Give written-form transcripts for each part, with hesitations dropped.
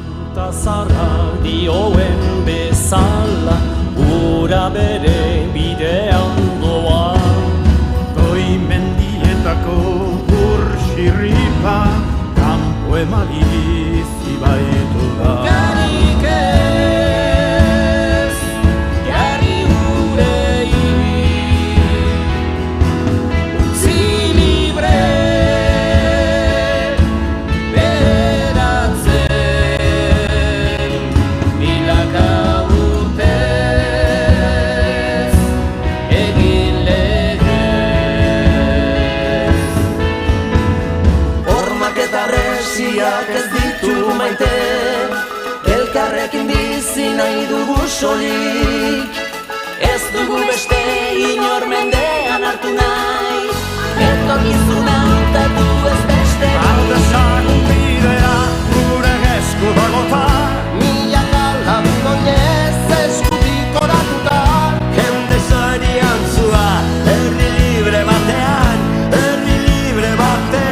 Kanta zarrak dioen bezala, ura bere bidean doa. Goi mendietako burxirripa, kanpo emali zibaitu da. Garik ez, gari urei, utzi libre, beratzen, milaka urtez, egin legez. Hormak eta resiak ez ditu maite, elkarrekin bizi nahi dugu solik. Ez dugu beste inor mendean hartu nahi, etorkizuna hautatu ez beste. Aldezagun bidea gure esku dagota, Milaka lagunonez eskutik oratuta, jende zarian zua, herri libre batean, herri libre batean.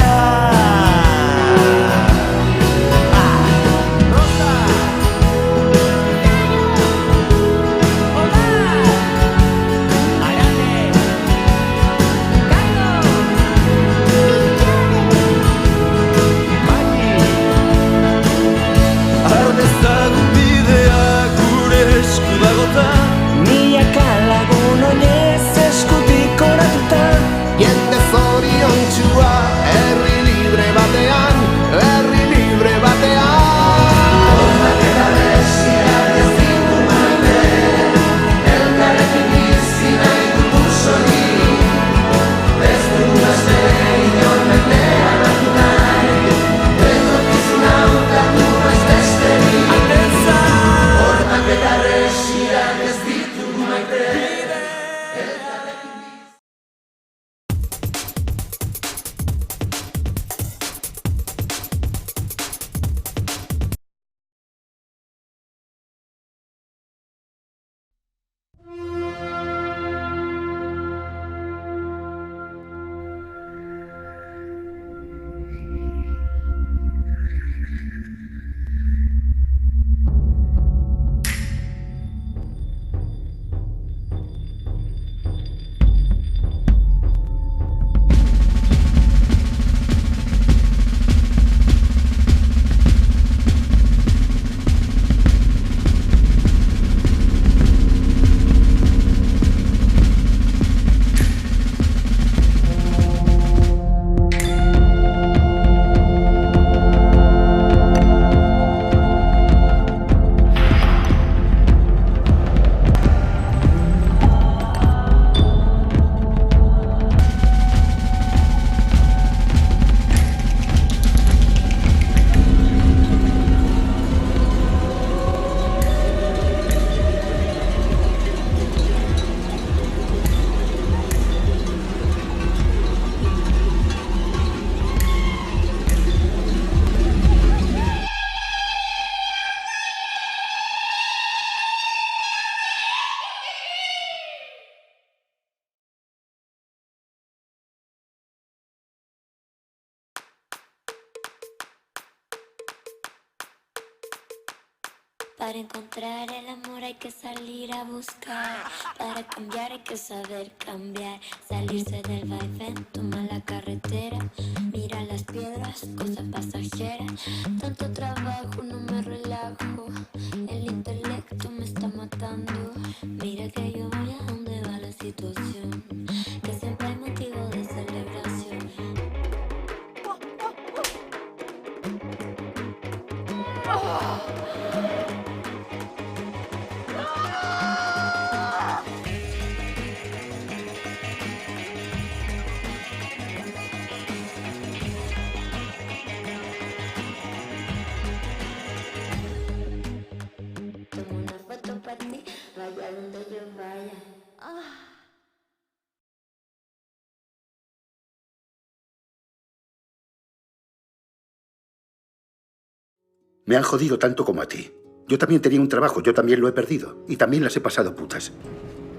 Aldezagun bidea gure esku dagota, milaka lagun oinez eskutik oratuta, jende zoriontsua herri libre batean, herri libre batean. Hormak eta resiak ez ditu maite, elkarrekin bizi nahi dugu solik. Ez dugu beste inor mendean hartu nahi, etorkizuna hautatu ez besterik. Hormak eta resiak ez ditugu maite. Para encontrar el amor hay que salir a buscar. Para cambiar hay que saber cambiar. Salirse del vaivén, toma la carretera. Mira las piedras, cosas pasajeras. Tanto trabajo, no me relajo. El intelecto me está matando. Mira que yo voy a donde va la situación. Que siempre hay motivo de celebración. Tomo una foto para ti, vaya donde yo vaya. Me han jodido tanto como a ti. Yo también tenía un trabajo, yo también lo he perdido. Y también las he pasado putas.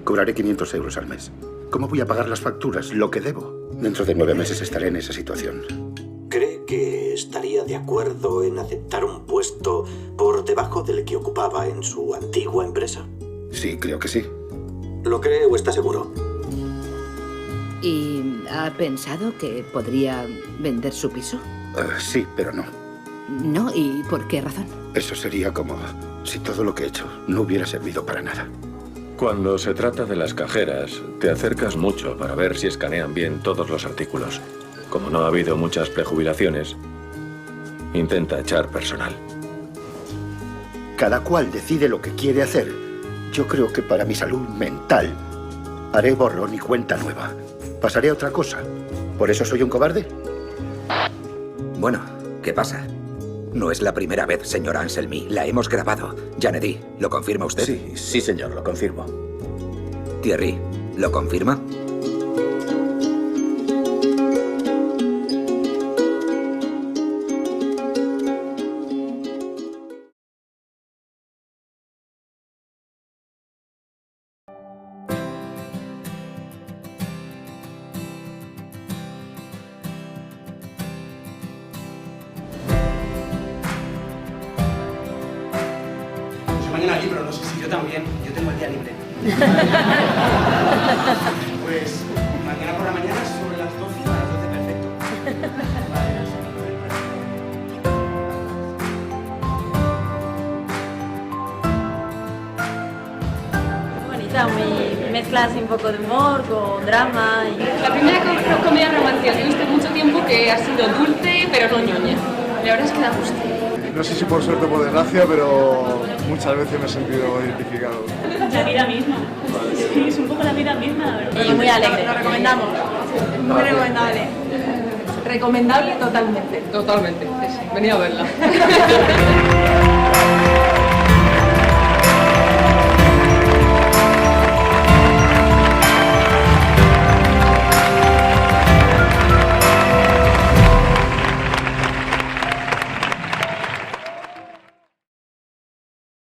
Cobraré 500 euros al mes. ¿Cómo voy a pagar las facturas? Lo que debo. Dentro de 9 meses estaré en esa situación. ¿Cree que estaría de acuerdo en aceptar un puesto por debajo del que ocupaba en su antigua empresa? Sí, creo que sí. ¿Lo cree o está seguro? ¿Y ha pensado que podría vender su piso? Sí, pero no. No, ¿y por qué razón? Eso sería como si todo lo que he hecho no hubiera servido para nada. Cuando se trata de las cajeras, te acercas mucho para ver si escanean bien todos los artículos. Como no ha habido muchas prejubilaciones, intenta echar personal. Cada cual decide lo que quiere hacer. Yo creo que para mi salud mental haré borrón y cuenta nueva. Pasaré a otra cosa. ¿Por eso soy un cobarde? Bueno, ¿qué pasa? No es la primera vez, señor Anselmi. La hemos grabado. Janedy, ¿lo confirma usted? Sí, señor, lo confirmo. Thierry, ¿lo confirma? Mañana libro, no sé si yo también. Yo tengo el día libre. Pues mañana por la mañana sobre las 12, a las 12 perfecto. Muy bonita, muy mezclas un poco de humor con drama. La primera comedia romántica que he visto en mucho tiempo que ha sido dulce pero no ñoña. La verdad es que da gusto. No sé si por suerte o por desgracia, pero muchas veces me he sentido identificado. La vida misma. Sí, es un poco la vida misma. Y muy alegre. Lo recomendamos. Muy recomendable. Recomendable totalmente. Totalmente. Sí, venía a verla.